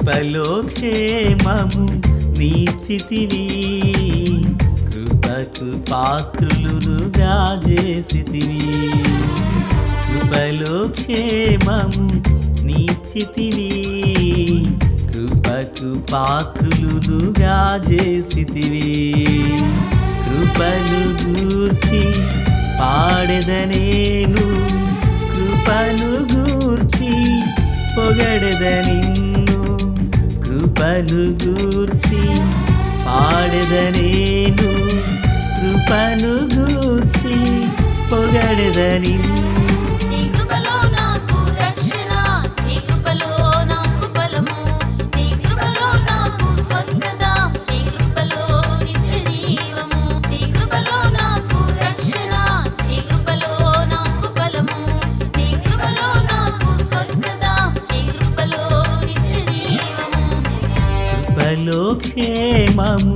కృపలో క్షేమము నీచితివి, కృపకు పాత్రులుగా చేసితివి. కృపలో క్షేమము నీచితివి, కృపకు పాత్రులుగా చేసితివి. కృపను గూర్చి పాడెదనేను, కృపను గూర్చి పొగడెదనిన్ను. కృపను గూర్చి పాడెదనేను, కృపను గూర్చి పొగడెదనిన్ను. కృపలో క్షేమము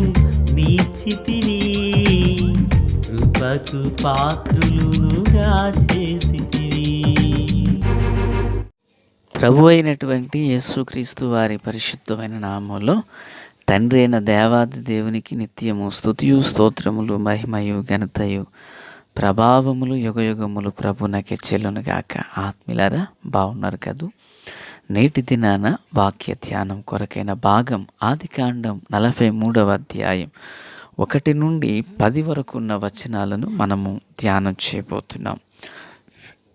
నీచితివి, కృపకు పాత్రులుగా చేసితివి. ప్రభు అయినటువంటి యేసుక్రీస్తు వారి పరిశుద్ధమైన నామంలో తండ్రి అయిన దేవాది దేవునికి నిత్యము స్తుతియు స్తోత్రములు మహిమయు ఘనతయు ప్రభావములు యుగయుగములు ప్రభునకే చెల్లునుగాక. ఆత్మీయులారా, బాగున్నారు కదూ? నేటి దినాన వాక్య ధ్యానం కొరకైన భాగం ఆదికాండం 43వ అధ్యాయం 1 నుండి 10 వరకు ఉన్న వచనాలను మనము ధ్యానం చేయబోతున్నాం.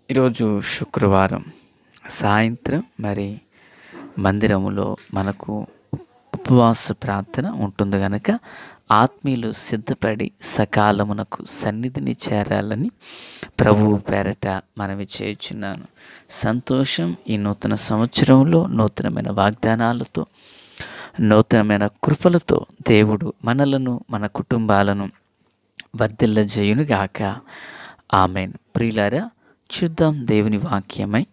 ఈరోజు శుక్రవారం సాయంత్రం మరి మందిరములో మనకు ఉపవాస ప్రార్థన ఉంటుంది కనుక ఆత్మీయులు సిద్ధపడి సకాలమునకు సన్నిధిని చేరాలని ప్రభువు పేరట మనవి చేయుచున్నాను. సంతోషం. ఈ నూతన సంవత్సరంలో నూతనమైన వాగ్దానాలతో నూతనమైన కృపలతో దేవుడు మనలను మన కుటుంబాలను వర్ధిల్లజేయునుగాక. ఆమేన్. ప్రియులారా, చూద్దాం దేవుని వాక్యమై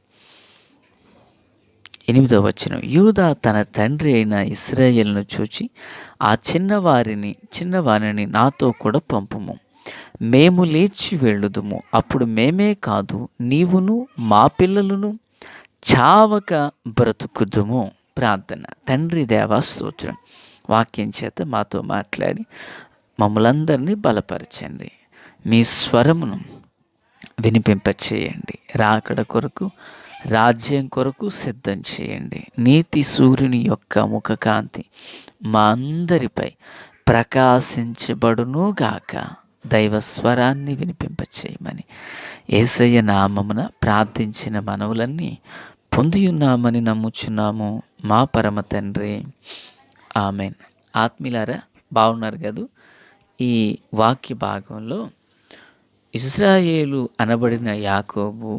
8వ వచనం. యూదా తన తండ్రి అయిన ఇశ్రాయేలును చూచి, ఆ చిన్నవారిని నాతో కూడా పంపుము, మేము లేచి వెళ్ళుదుము. అప్పుడు మేమే కాదు, నీవును మా పిల్లలను చావక బ్రతుకుదుము. ప్రార్థన. తండ్రి దేవా స్తోత్రం. వాక్యం చేత మాతో మాట్లాడి మమ్మలందరినీ బలపరచండి. మీ స్వరమును వినిపింపచేయండి. రాకడ కొరకు, రాజ్యం కొరకు సిద్ధం చేయండి. నీతి సూర్యుని యొక్క ముఖకాంతి మా అందరిపై ప్రకాశించబడునుగాక. దైవ స్వరాన్ని వినిపింపచేయమని యేసయ్య నామమున ప్రార్థించిన మనవులన్నీ పొందియున్నామని నమ్ముచున్నాము మా పరమ తండ్రి. ఆమెన్. ఆత్మీయులారా, బాగున్నారు కదూ? ఈ వాక్య భాగంలో ఇశ్రాయేలు అనబడిన యాకోబు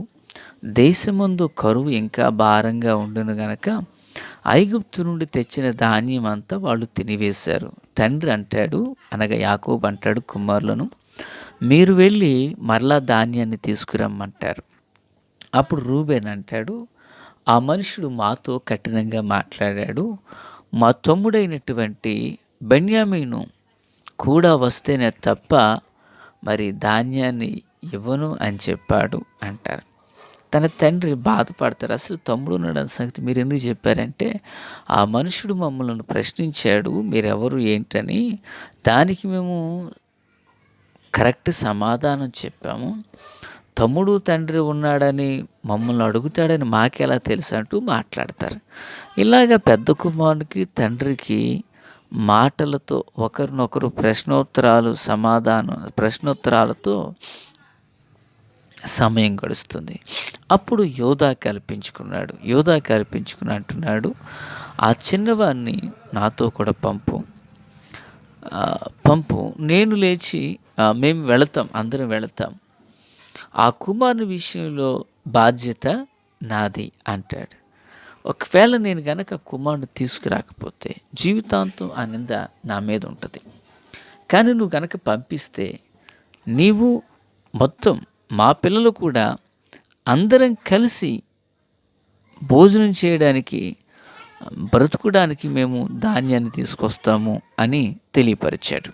దేశమందు కరువు ఇంకా భారంగా ఉండును గనక ఐగుప్తు నుండి తెచ్చిన ధాన్యం అంతా వాళ్ళు తినివేశారు. తండ్రి అంటాడు, అనగా యాకోబు అంటాడు కుమారులను, మీరు వెళ్ళి మరలా ధాన్యాన్ని తీసుకురమ్మంటారు. అప్పుడు రూబేన్ అంటాడు, ఆ మనుషుడు మాతో కఠినంగా మాట్లాడాడు, మా తమ్ముడైనటువంటి బెన్యామీను కూడా వస్తేనే తప్ప మరి ధాన్యాన్ని ఇవ్వను అని చెప్పాడు అంటారు. తన తండ్రి బాధపడతారు. అసలు తమ్ముడు ఉన్నాడన్న సంగతి మీరు ఎందుకు చెప్పారంటే, ఆ మనుషుడు మమ్మల్ని ప్రశ్నించాడు, మీరెవరు ఏంటని. దానికి మేము కరెక్ట్ సమాధానం చెప్పాము. తమ్ముడు తండ్రి ఉన్నాడని మమ్మల్ని అడుగుతాడని మాకెలా తెలుసు అంటూ మాట్లాడతారు. ఇలాగ పెద్ద కుమారునికి తండ్రికి మాటలతో ఒకరినొకరు ప్రశ్నోత్తరాలతో సమయం గడుస్తుంది. అప్పుడు యోధా కల్పించుకుని అంటున్నాడు, ఆ చిన్నవాడిని నాతో కూడా పంపు, నేను లేచి మేము వెళతాం, అందరం వెళతాం. ఆ కుమారుని విషయంలో బాధ్యత నాది అంటాడు. ఒకవేళ నేను గనక కుమారుని తీసుకురాకపోతే జీవితాంతం ఆ నింద నా మీద ఉంటుంది. కానీ నువ్వు గనక పంపిస్తే నీవు మొత్తం మా పిల్లలు కూడా అందరం కలిసి భోజనం చేయడానికి, బ్రతుకుడానికి మేము ధాన్యాన్ని తీసుకొస్తాము అని తెలియపరిచాడు.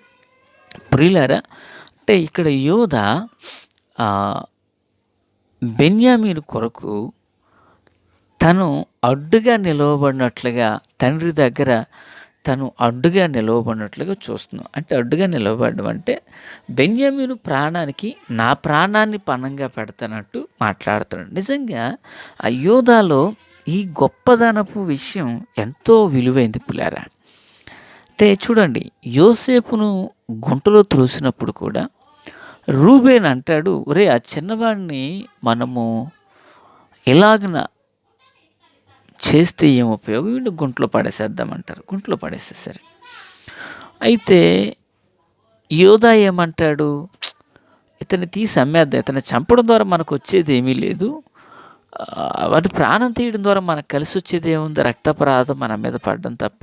ప్రియులారా, అంటే ఇక్కడ యోధా బెన్యామీను కొరకు తను అడ్డుగా నిలవబడినట్లుగా తండ్రి దగ్గర తను అడ్డుగా నిలవబడినట్లుగా చూస్తున్నాం. అంటే అడ్డుగా నిలవబడడం అంటే బెన్యామీను ప్రాణానికి నా ప్రాణాన్ని పణంగా పెడతానట్టు మాట్లాడుతున్నాడు. నిజంగా ఆ యోధాలో ఈ గొప్పదనపు విషయం ఎంతో విలువైంది పిల్లారా. అంటే చూడండి, యోసేపును గుంటలో త్రోసినప్పుడు కూడా రూబేన్ అంటాడు, ఒరే ఆ చిన్నవాడిని మనము ఎలాగన చేస్తే ఏం ఉపయోగం, వీడిని గుంటలో పడేసేద్దామంటారు. గుంటలో పడేసేసరి అయితే యోధా ఏమంటాడు, ఇతన్ని తీసి అమ్మేద్దాం, ఇతన్ని చంపడం ద్వారా మనకు వచ్చేది ఏమీ లేదు, వాటి ప్రాణం తీయడం ద్వారా మనకు కలిసి వచ్చేది ఏముంది, రక్తపరాధం మన మీద పడడం తప్ప,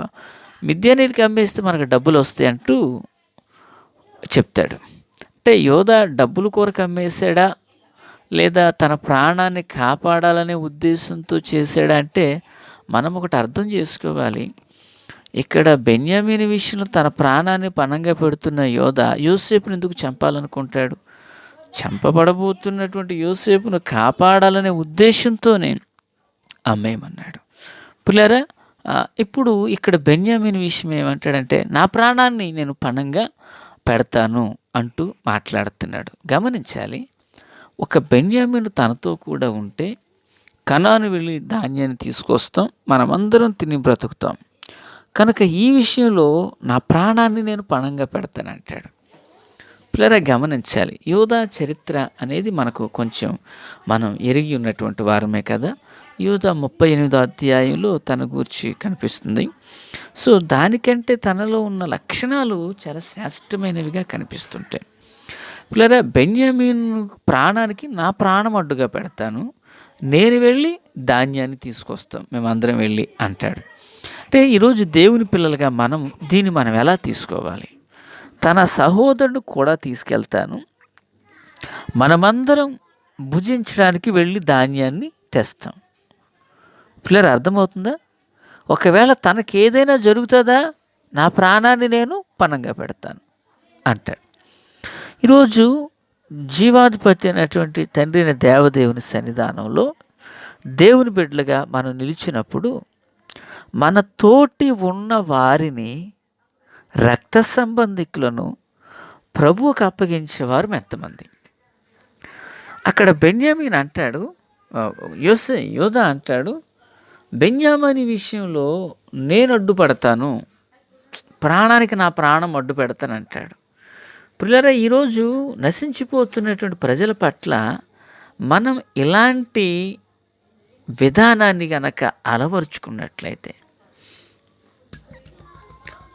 మిద్యానీయుడికి అమ్మేస్తే మనకు డబ్బులు వస్తాయి అంటూ చెప్తాడు. అంటే యోధా డబ్బుల కొరకు అమ్మేశాడా లేదా తన ప్రాణాన్ని కాపాడాలనే ఉద్దేశంతో చేశాడా అంటే మనం ఒకటి అర్థం చేసుకోవాలి. ఇక్కడ బెన్యామీను విషయంలో తన ప్రాణాన్ని పణంగా పెడుతున్న యోధా యోసేపుని ఎందుకు చంపాలనుకుంటాడు? చంపబడబోతున్నటువంటి యోసేపును కాపాడాలనే ఉద్దేశంతోనే అమ్మేయమన్నాడు. పిల్లరా, ఇప్పుడు ఇక్కడ బెన్యామీను విషయం ఏమంటాడంటే నా ప్రాణాన్ని నేను పణంగా పెడతాను అంటూ మాట్లాడుతున్నాడు. గమనించాలి, ఒక బెన్యామీను తనతో కూడా ఉంటే కనాను వెళ్ళి ధాన్యాన్ని తీసుకొస్తాం, మనమందరం తిని బ్రతుకుతాం, కనుక ఈ విషయంలో నా ప్రాణాన్ని నేను పణంగా పెడతానంటాడు. పిల్లరా గమనించాలి, యోధా చరిత్ర అనేది మనకు కొంచెం మనం ఎరిగి ఉన్నటువంటి వారమే కదా. యోధా 38వ అధ్యాయంలో తన గూర్చి కనిపిస్తుంది. సో దానికంటే తనలో ఉన్న లక్షణాలు చాలా శ్రేష్టమైనవిగా కనిపిస్తుంటాయి. పిల్లరా, బెన్యామీను ప్రాణానికి నా ప్రాణం అడ్డుగా పెడతాను, నేను వెళ్ళి ధాన్యాన్ని తీసుకొస్తాం, మేమందరం వెళ్ళి అంటాడు. అంటే ఈరోజు దేవుని పిల్లలుగా దీన్ని మనం ఎలా తీసుకోవాలి? తన సహోదరుడు కూడా తీసుకెళ్తాను, మనమందరం భుజించడానికి వెళ్ళి ధాన్యాన్ని తెస్తాం. పిల్లలు అర్థమవుతుందా? ఒకవేళ తనకేదైనా జరుగుతుందా, నా ప్రాణాన్ని నేను పణంగా పెడతాను అంటాడు. ఈరోజు జీవాధిపతి అయినటువంటి తండ్రి అయిన దేవదేవుని సన్నిధానంలో దేవుని బిడ్డలుగా మనం నిలిచినప్పుడు మన తోటి ఉన్న వారిని, రక్త సంబంధికులను ప్రభువుకు అప్పగించేవారు ఎంతమంది? అక్కడ బెన్యామీన్ అంటాడు, యోధా అంటాడు, బెన్యామీని విషయంలో నేను అడ్డుపడతాను, ప్రాణానికి నా ప్రాణం అడ్డు పెడతాను అంటాడు. పిల్లరా, ఈరోజు నశించిపోతున్నటువంటి ప్రజల పట్ల మనం ఇలాంటి విధానాన్ని గనక అలవరుచుకున్నట్లయితే,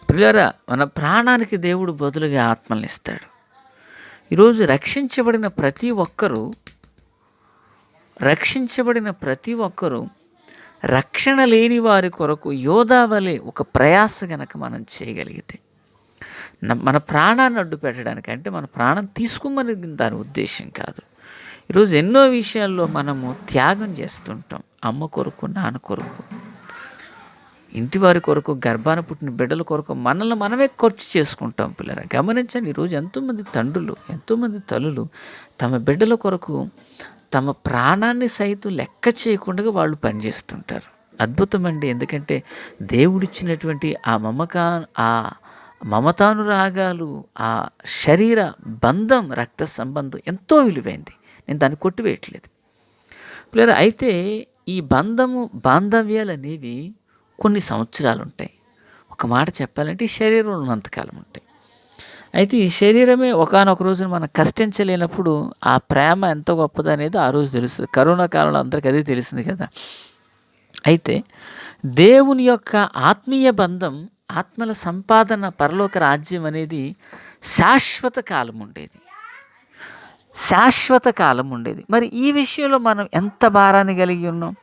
పిల్లరా, మన ప్రాణానికి దేవుడు బదులుగా ఆత్మల్ని ఇస్తాడు. ఈరోజు రక్షించబడిన ప్రతి ఒక్కరూ రక్షణ లేని వారి కొరకు యోధా వలె ఒక ప్రయాస గనక మనం చేయగలిగితే, మన ప్రాణాన్ని అడ్డు పెట్టడానికి, అంటే మన ప్రాణం తీసుకోమని దాని ఉద్దేశం కాదు. ఈరోజు ఎన్నో విషయాల్లో మనము త్యాగం చేస్తుంటాం. అమ్మ కొరకు, నాన్న కొరకు, ఇంటి వారి కొరకు, గర్భాన పుట్టిన బిడ్డల కొరకు మనల్ని మనమే ఖర్చు చేసుకుంటాం. పిల్లరా గమనించండి, ఈరోజు ఎంతోమంది తండ్రులు, ఎంతోమంది తల్లులు తమ బిడ్డల కొరకు తమ ప్రాణాన్ని సైతం లెక్క చేయకుండా వాళ్ళు పనిచేస్తుంటారు. అద్భుతం అండి. ఎందుకంటే దేవుడిచ్చినటువంటి ఆ మమతానురాగాలు, ఆ శరీర బంధం, రక్త సంబంధం ఎంతో విలువైంది. నేను దాన్ని కొట్టివేయట్లేదు పిల్లరా. అయితే ఈ బాంధవ్యాలు అనేవి కొన్ని సంవత్సరాలు ఉంటాయి. ఒక మాట చెప్పాలంటే ఈ శరీరంలో ఉన్నంతకాలం ఉంటాయి. అయితే ఈ శరీరమే ఒకానొక రోజున మనం కష్టించలేనప్పుడు ఆ ప్రేమ ఎంత గొప్పది అనేది ఆ రోజు తెలుస్తుంది. కరోనా కాలంలో అందరికీ అదే తెలిసింది కదా. అయితే దేవుని యొక్క ఆత్మీయ బంధం, ఆత్మల సంపాదన, పరలోక రాజ్యం అనేది శాశ్వత కాలం ఉండేది. మరి ఈ విషయంలో మనం ఎంత భారాన్ని కలిగి ఉన్నాం?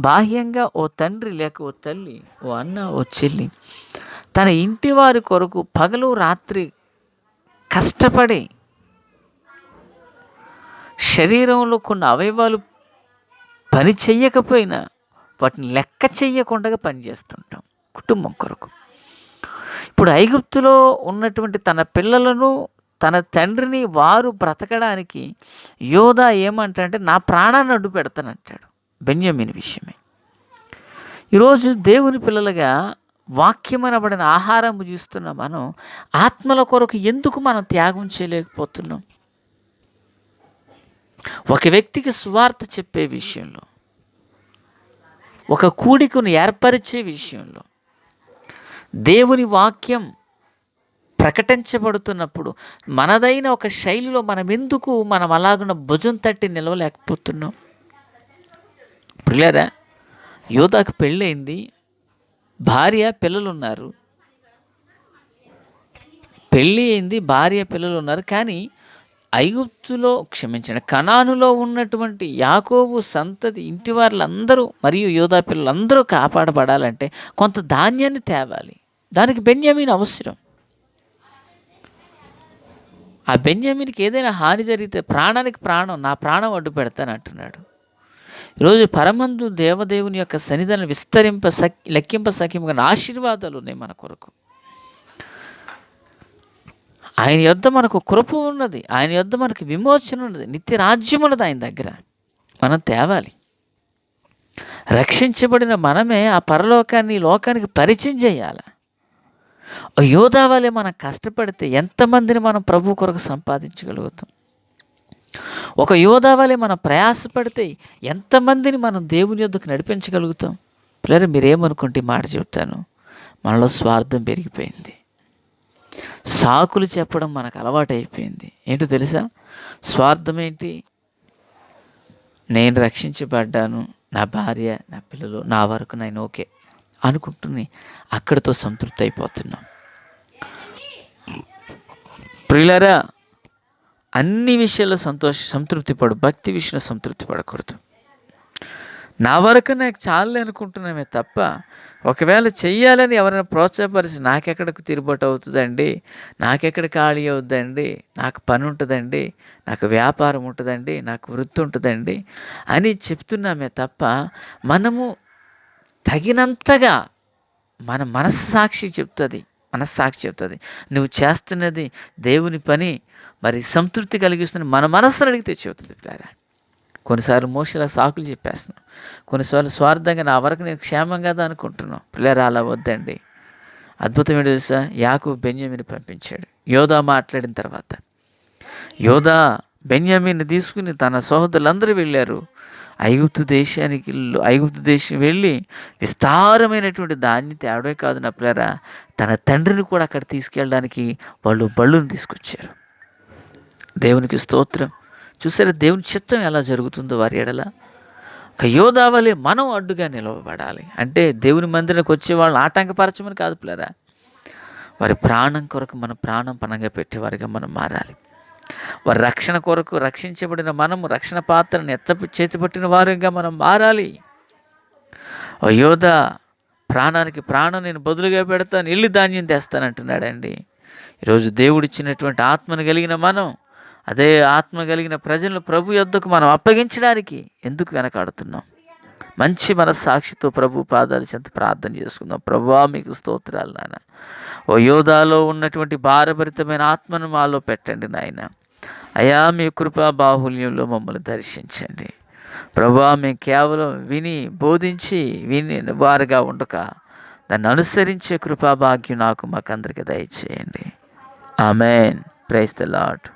బాహ్యంగా ఓ తండ్రి లేక ఓ తల్లి, ఓ అన్న, ఓ చెల్లి తన ఇంటి వారి కొరకు పగలు రాత్రి కష్టపడి శరీరంలో కొన్ని అవయవాలు పని చెయ్యకపోయినా వాటిని లెక్క చెయ్యకుండా పనిచేస్తుంటాం కుటుంబం కొరకు. ఇప్పుడు ఐగుప్తులో ఉన్నటువంటి తన పిల్లలను, తన తండ్రిని వారు బ్రతకడానికి యోధా ఏమంటాడంటే నా ప్రాణాన్ని అడ్డు పెడతానంటాడు. బెన్యామీను విషయమే. ఈరోజు దేవుని పిల్లలుగా వాక్యమనబడిన ఆహారం భుజిస్తున్న మనం ఆత్మల కొరకు ఎందుకు మనం త్యాగం చేయలేకపోతున్నాం? ఒక వ్యక్తికి సువార్త చెప్పే విషయంలో, ఒక కూడికను ఏర్పరిచే విషయంలో, దేవుని వాక్యం ప్రకటించబడుతున్నప్పుడు మనదైన ఒక శైలిలో మనం అలాగున్న భుజం తట్టి నిలవలేకపోతున్నాం? పిల్లరా, యోధాకు పెళ్ళయింది, భార్య పిల్లలున్నారు. పెళ్ళి అయింది, భార్య పిల్లలున్నారు. కానీ కనానులో ఉన్నటువంటి యాకోబు సంతతి ఇంటి వాళ్ళందరూ మరియు యోధా పిల్లలందరూ కాపాడబడాలంటే కొంత ధాన్యాన్ని తేవాలి. దానికి బెన్యామీన్ అవసరం. ఆ బెన్యామీన్కి ఏదైనా హాని జరిగితే ప్రాణానికి ప్రాణం, నా ప్రాణం అడ్డు పెడతాను అంటున్నాడు. ఈరోజు పరమందు దేవదేవుని యొక్క సన్నిధానం లెక్కింప సఖ్యముగా ఆశీర్వాదాలు ఉన్నాయి మన కొరకు. ఆయన యొద్ద మనకు కృప ఉన్నది, ఆయన యొద్ద మనకు విమోచన ఉన్నది, నిత్య రాజ్యం ఉన్నది ఆయన దగ్గర. మనం తేవాలి. రక్షించబడిన మనమే ఆ పరలోకాన్ని లోకానికి పరిచయం చేయాలి. యోధా వలె మనం కష్టపడితే ఎంతమందిని మనం ప్రభు కొరకు సంపాదించగలుగుతాం? ఒక యోధా వలె మనం ప్రయాసపడితే ఎంతమందిని మనం దేవుని యొద్దకు నడిపించగలుగుతాం? పిల్లలు, మీరేమనుకుంటే మాట చెప్తాను, మనలో స్వార్థం పెరిగిపోయింది. సాకులు చెప్పడం మనకు అలవాటు అయిపోయింది. ఏంటో తెలుసా? స్వార్థం ఏంటి? నేను రక్షించబడ్డాను, నా భార్య, నా పిల్లలు, నా వరకు నేను ఓకే అనుకుంటుని అక్కడితో సంతృప్తి అయిపోతున్నాం. ప్రియులారా, అన్ని విషయాల్లో సంతృప్తి పడు, భక్తి విషయంలో సంతృప్తి పడకూడదు. నా వరకు నాకు చాలే అనుకుంటున్నామే తప్ప, ఒకవేళ చెయ్యాలని ఎవరైనా ప్రోత్సాహపరిచి నాకెక్కడికి తిరుగుబాటు అవుతుందండి, నాకెక్కడ ఖాళీ అవుద్దండి, నాకు పని ఉంటుందండి, నాకు వ్యాపారం ఉంటుందండి, నాకు వృత్తి ఉంటుందండి అని చెప్తున్నామే తప్ప, మనము తగినంతగా మన మనస్సాక్షి చెప్తుంది నువ్వు చేస్తున్నది దేవుని పని, మరి సంతృప్తి కలిగిస్తున్న మన మనస్సును అడిగితే చెబుతుంది. పిల్లరా, కొన్నిసార్లు మోసలా సాకులు చెప్పేస్తున్నాం, కొన్నిసార్లు స్వార్థంగా నా వరకు నేను క్షేమం కదా అనుకుంటున్నాం. పిల్లరా, అలా వద్దండి. అద్భుతం ఏంటో తెలుసా? యాకోబు బెన్యామీని పంపించాడు. యోధా మాట్లాడిన తర్వాత యోధా బెన్యామీని తీసుకుని తన సహోదరులందరూ వెళ్ళారు. ఐగుప్తు దేశం వెళ్ళి విస్తారమైనటువంటి దాన్ని తేవడే కాదు నా పిల్లరా, తన తండ్రిని కూడా అక్కడ తీసుకెళ్ళడానికి వాళ్ళు బళ్ళును తీసుకొచ్చారు. దేవునికి స్తోత్రం. చూసారా దేవుని చిత్తం ఎలా జరుగుతుందో వారి ఎడల? ఒక యోధా వలె మనం అడ్డుగా నిలవబడాలి. అంటే దేవుని మందిరానికి వచ్చే వాళ్ళని ఆటంకపరచమని కాదు పిల్లరా, వారి ప్రాణం కొరకు మన ప్రాణం పణంగా పెట్టేవారిగా మనం మారాలి. వారి రక్షణ కొరకు రక్షించబడిన మనము రక్షణ పాత్రను చేతిపట్టిన వారిగా మనం మారాలి. యోధా ప్రాణానికి ప్రాణం నేను బదులుగా పెడతాను, వెళ్ళి ధాన్యం తెస్తానంటున్నాడండి. ఈరోజు దేవుడిచ్చినటువంటి ఆత్మను కలిగిన మనం, అదే ఆత్మ కలిగిన ప్రజలను ప్రభు యొద్దకు మనం అప్పగించడానికి ఎందుకు వెనకాడుతున్నాం? మంచి మనస్సాక్షితో ప్రభు పాదాల చెంత ప్రార్థన చేసుకుందాం. ప్రభువా, మీకు స్తోత్రాలు నాయన. ఓ యోధాలో ఉన్నటువంటి భారభరితమైన ఆత్మను మాలో పెట్టండి నాయన. అయా, మీ కృపా బాహుల్యంలో మమ్మల్ని దర్శించండి. ప్రభువా, మేము కేవలం బోధించి వారుగా ఉండక దాన్ని అనుసరించే కృపా భాగ్యం మాకందరికి దయచేయండి. ఆమెన్. Praise the lord.